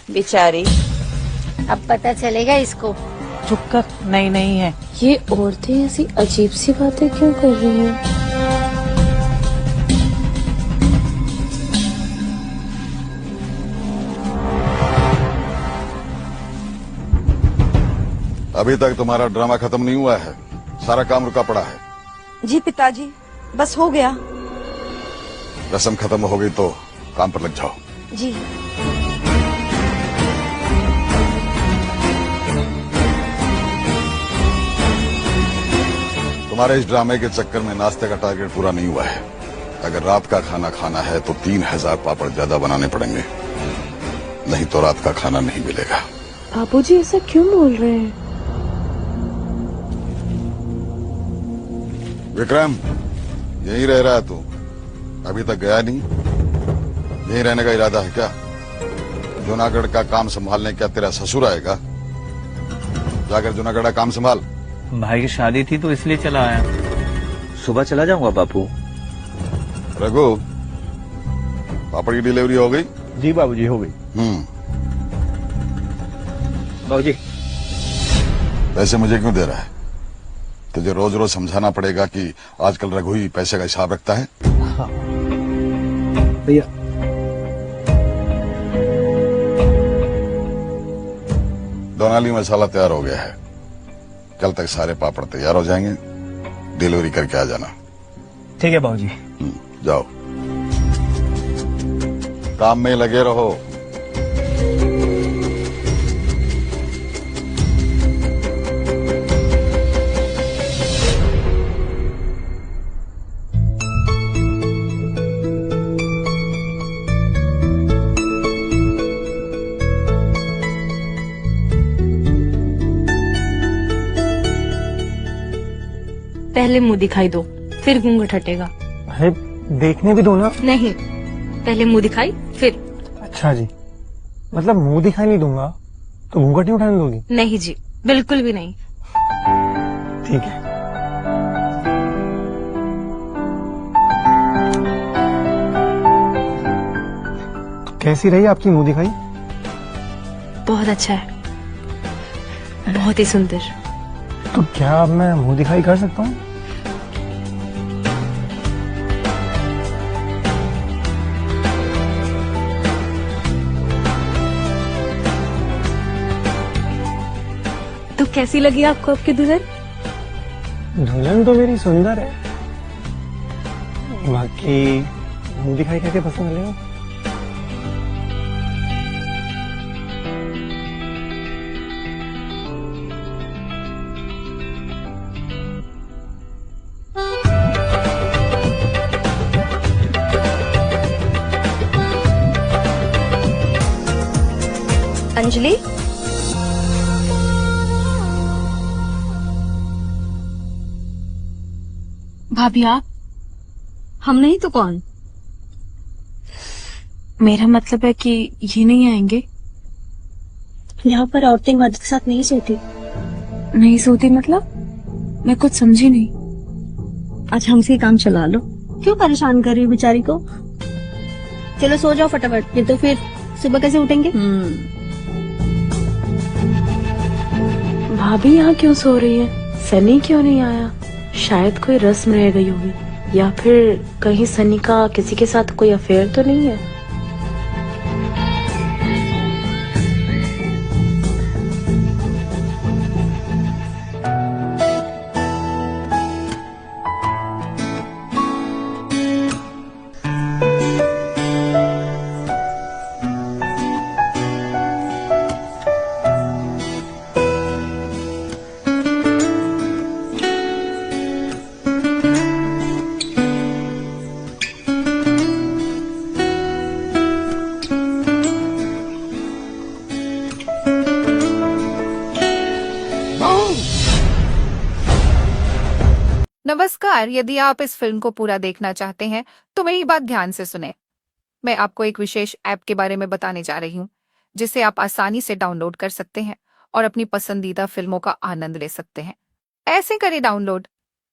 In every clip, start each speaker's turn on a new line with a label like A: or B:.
A: बेचारी।
B: अब पता चलेगा इसको।
A: चुप कर, नहीं नहीं है।
B: ये औरतें ऐसी अजीब सी बातें क्यों कर रही हैं?
C: अभी तक तुम्हारा ड्रामा खत्म नहीं हुआ है, सारा काम रुका पड़ा है।
A: जी पिताजी, बस हो गया।
C: रस्म खत्म हो गई तो काम पर लग जाओ।
A: जी।
C: तुम्हारे इस ड्रामे के चक्कर में नाश्ते का टारगेट पूरा नहीं हुआ है। अगर रात का खाना खाना है तो 3000 पापड़ ज्यादा बनाने पड़ेंगे, नहीं तो रात का खाना नहीं मिलेगा।
B: बाबूजी ऐसा क्यों बोल रहे हैं?
C: विक्रम, यहीं रह रहा है तू? अभी तक गया नहीं? यहीं रहने का इरादा है क्या? जूनागढ़ का काम संभालने क्या तेरा ससुर आएगा? जाकर जूनागढ़ का काम संभाल।
D: भाई की शादी थी तो इसलिए चला आया। सुबह चला जाऊंगा बापू।
C: रघु, पापड़ की डिलीवरी हो गई?
D: जी बाबूजी, हो गई। बाबूजी,
C: पैसे मुझे क्यों दे रहा है? तुझे रोज रोज समझाना पड़ेगा कि आजकल रघु ही पैसे का हिसाब रखता है।
D: हाँ भैया।
C: दोनाली मसाला तैयार हो गया है, कल तक सारे पापड़ तैयार हो जाएंगे। डिलीवरी करके आ जाना।
D: ठीक है बाबूजी।
C: जाओ, काम में लगे रहो।
B: पहले मुंह दिखाई दो, फिर घूंघट हटेगा।
E: अरे देखने भी दो ना।
B: नहीं, पहले मुंह दिखाई फिर।
E: अच्छा जी, मतलब मुंह दिखाई नहीं दूंगा तो घूंघट नहीं उठाने दोगी?
B: नहीं जी, बिल्कुल भी नहीं।
E: ठीक है। तो कैसी रही आपकी मुंह दिखाई?
B: बहुत अच्छा है, बहुत ही सुंदर।
E: तो क्या अब मैं मुंह दिखाई कर सकता हूँ?
B: तो कैसी लगी आपको आपकी दुल्हन?
E: दुल्हन तो मेरी सुंदर है, बाकी मुंह दिखाई कैसे पसंद लगेगा?
A: अंजलि,
B: भाभी आप?
A: हम नहीं तो कौन?
B: मेरा मतलब है कि ये नहीं आएंगे।
A: यहाँ पर औरतें मर्द के साथ नहीं सोती।
B: नहीं सोती मतलब? मैं कुछ समझी नहीं।
A: आज हमसे काम चला लो। क्यों परेशान कर रही हो बेचारी को? चलो सो जाओ फटाफट, नहीं तो फिर सुबह कैसे उठेंगे?
B: भाभी यहाँ क्यों सो रही है? सनी क्यों नहीं आया? शायद कोई रस्म रह गई होगी, या फिर कहीं सनी का किसी के साथ कोई अफेयर तो नहीं है?
F: नमस्कार। यदि आप इस फिल्म को पूरा देखना चाहते हैं तो मेरी बात ध्यान से सुने। मैं आपको एक विशेष ऐप के बारे में बताने जा रही हूँ, जिसे आप आसानी से डाउनलोड कर सकते हैं और अपनी पसंदीदा फिल्मों का आनंद ले सकते हैं। ऐसे करें डाउनलोड।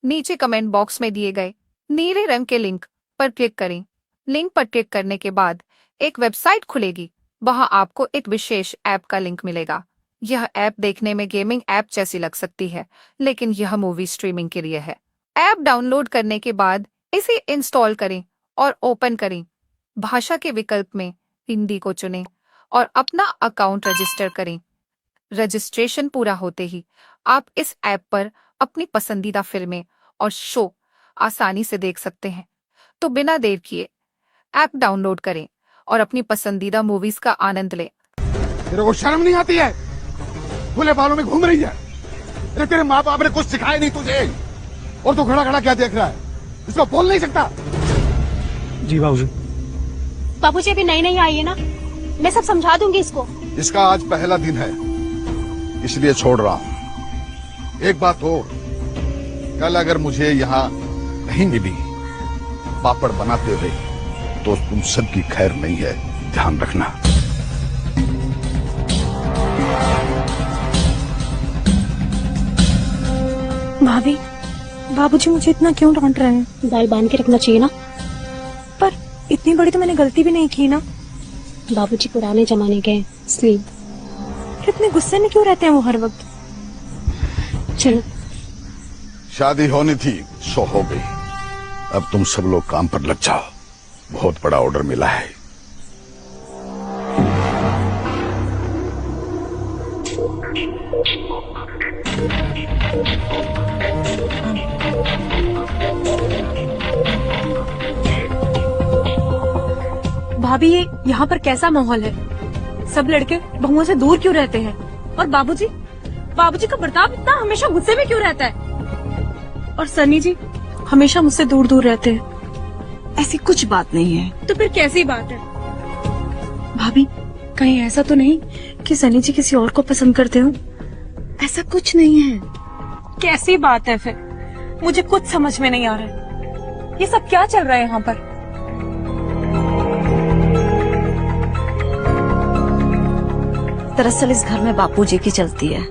F: नीचे कमेंट बॉक्स में दिए गए नीले रंग के लिंक पर क्लिक करें। लिंक पर क्लिक करने के बाद एक वेबसाइट खुलेगी। वहां आपको एक विशेष ऐप का लिंक मिलेगा। यह ऐप देखने में गेमिंग ऐप जैसी लग सकती है, लेकिन यह मूवी स्ट्रीमिंग के लिए है। ऐप डाउनलोड करने के बाद इसे इंस्टॉल करें और ओपन करें। भाषा के विकल्प में हिंदी को चुनें और अपना अकाउंट रजिस्टर करें। रजिस्ट्रेशन पूरा होते ही आप इस ऐप पर अपनी पसंदीदा फिल्में और शो आसानी से देख सकते हैं। तो बिना देर किए ऐप डाउनलोड करें और अपनी पसंदीदा मूवीज का आनंद लें।
C: तेरे को शर्म नहीं आती है? खुले बालों में घूम रही है। अरे तेरे माँ बाप ने कुछ सिखाया नहीं तुझे, और तू खड़ा खड़ा क्या देख रहा है? इसको बोल नहीं सकता?
E: जी बाबूजी।
A: बाबूजी अभी नई नई आई है ना, मैं सब समझा दूंगी इसको।
C: इसका आज पहला दिन है, इसलिए छोड़ रहा हूं। एक बात हो, कल अगर मुझे यहाँ नहीं मिली पापड़ बनाते हुए, तो तुम सबकी खैर नहीं है, ध्यान रखना।
B: भाभी, बाबूजी मुझे इतना क्यों डांट रहे हैं?
A: दाल बांध के रखना चाहिए ना।
B: पर इतनी बड़ी तो मैंने गलती भी नहीं की ना।
A: बाबूजी पुराने जमाने के हैं, इसलिए।
B: इतने गुस्से में क्यों रहते हैं वो हर वक्त?
A: चलो।
C: शादी होनी थी सो हो गई, अब तुम सब लोग काम पर लग जाओ, बहुत बड़ा ऑर्डर मिला है।
B: भाभी, ये यहाँ पर कैसा माहौल है? सब लड़के बहुओं से दूर क्यों रहते हैं? और बाबूजी का बर्ताव इतना हमेशा गुस्से में क्यों रहता है? और सनी जी हमेशा मुझसे दूर दूर रहते हैं।
G: ऐसी कुछ बात नहीं है।
B: तो फिर कैसी बात है? भाभी, कहीं ऐसा तो नहीं कि सनी जी किसी और को पसंद करते हो?
G: ऐसा कुछ नहीं है।
B: कैसी बात है फिर? मुझे कुछ समझ में नहीं आ रहा है। ये सब क्या चल रहा है यहाँ पर?
G: दरअसल इस घर में बापूजी की चलती है।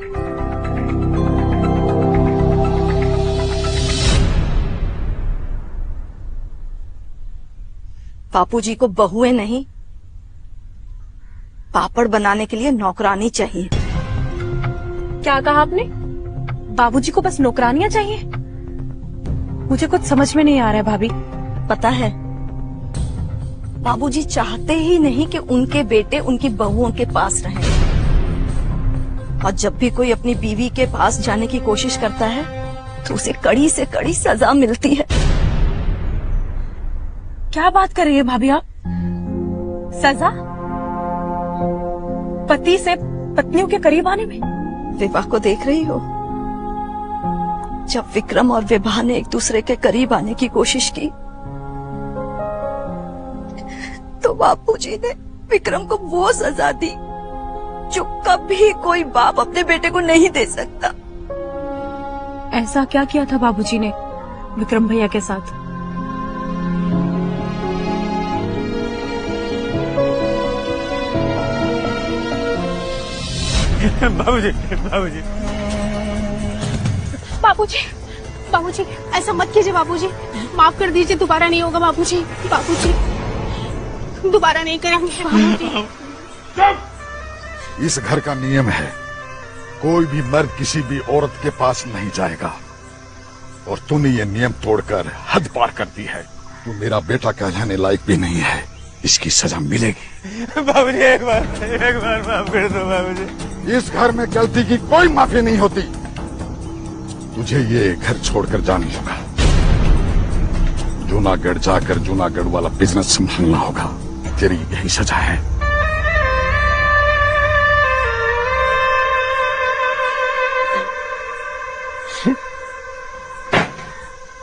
G: बापूजी को बहुएं नहीं, पापड़ बनाने के लिए नौकरानी चाहिए।
B: क्या कहा आपने? बाबूजी को बस नौकरानियां चाहिए? मुझे कुछ समझ में नहीं आ रहा है भाभी।
G: पता है, बाबूजी चाहते ही नहीं कि उनके बेटे उनकी बहुओं के पास रहें। और जब भी कोई अपनी बीवी के पास जाने की कोशिश करता है तो उसे कड़ी से कड़ी सजा मिलती है।
B: क्या बात कर रही है भाभी आप? सजा? पति से पत्नियों के करीब आने में?
G: विवाह को देख रही हो? जब विक्रम और विभा ने एक दूसरे के करीब आने की कोशिश की तो बापूजी ने विक्रम को वो सजा दी जो कभी कोई बाप अपने बेटे को नहीं दे सकता।
B: ऐसा क्या किया था बाबूजी ने विक्रम भैया के साथ?
E: बाबूजी बाबूजी
A: बाबूजी, बाबूजी ऐसा मत कीजिए बाबूजी, माफ कर दीजिए, दोबारा नहीं होगा बाबूजी। बाबूजी दोबारा नहीं करेंगे बाबूजी।
C: इस घर का नियम है, कोई भी मर्द किसी भी औरत के पास नहीं जाएगा, और तूने ये नियम तोड़कर हद पार कर दी है। तू मेरा बेटा कहलाने लायक भी नहीं है, इसकी सजा मिलेगी।
E: बाबूजी एक बार माफ कर दो बाबूजी।
C: इस घर में गलती की कोई माफी नहीं होती। तुझे ये घर छोड़कर जाना होगा, जूनागढ़ जाकर जूनागढ़ वाला बिजनेस संभालना होगा। तेरी यही सजा है।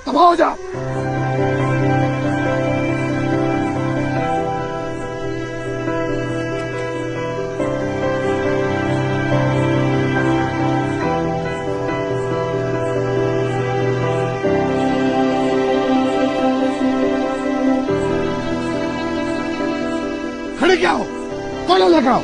C: तबाह हो जा। खड़े क्या हो? कौन लेकर आओ।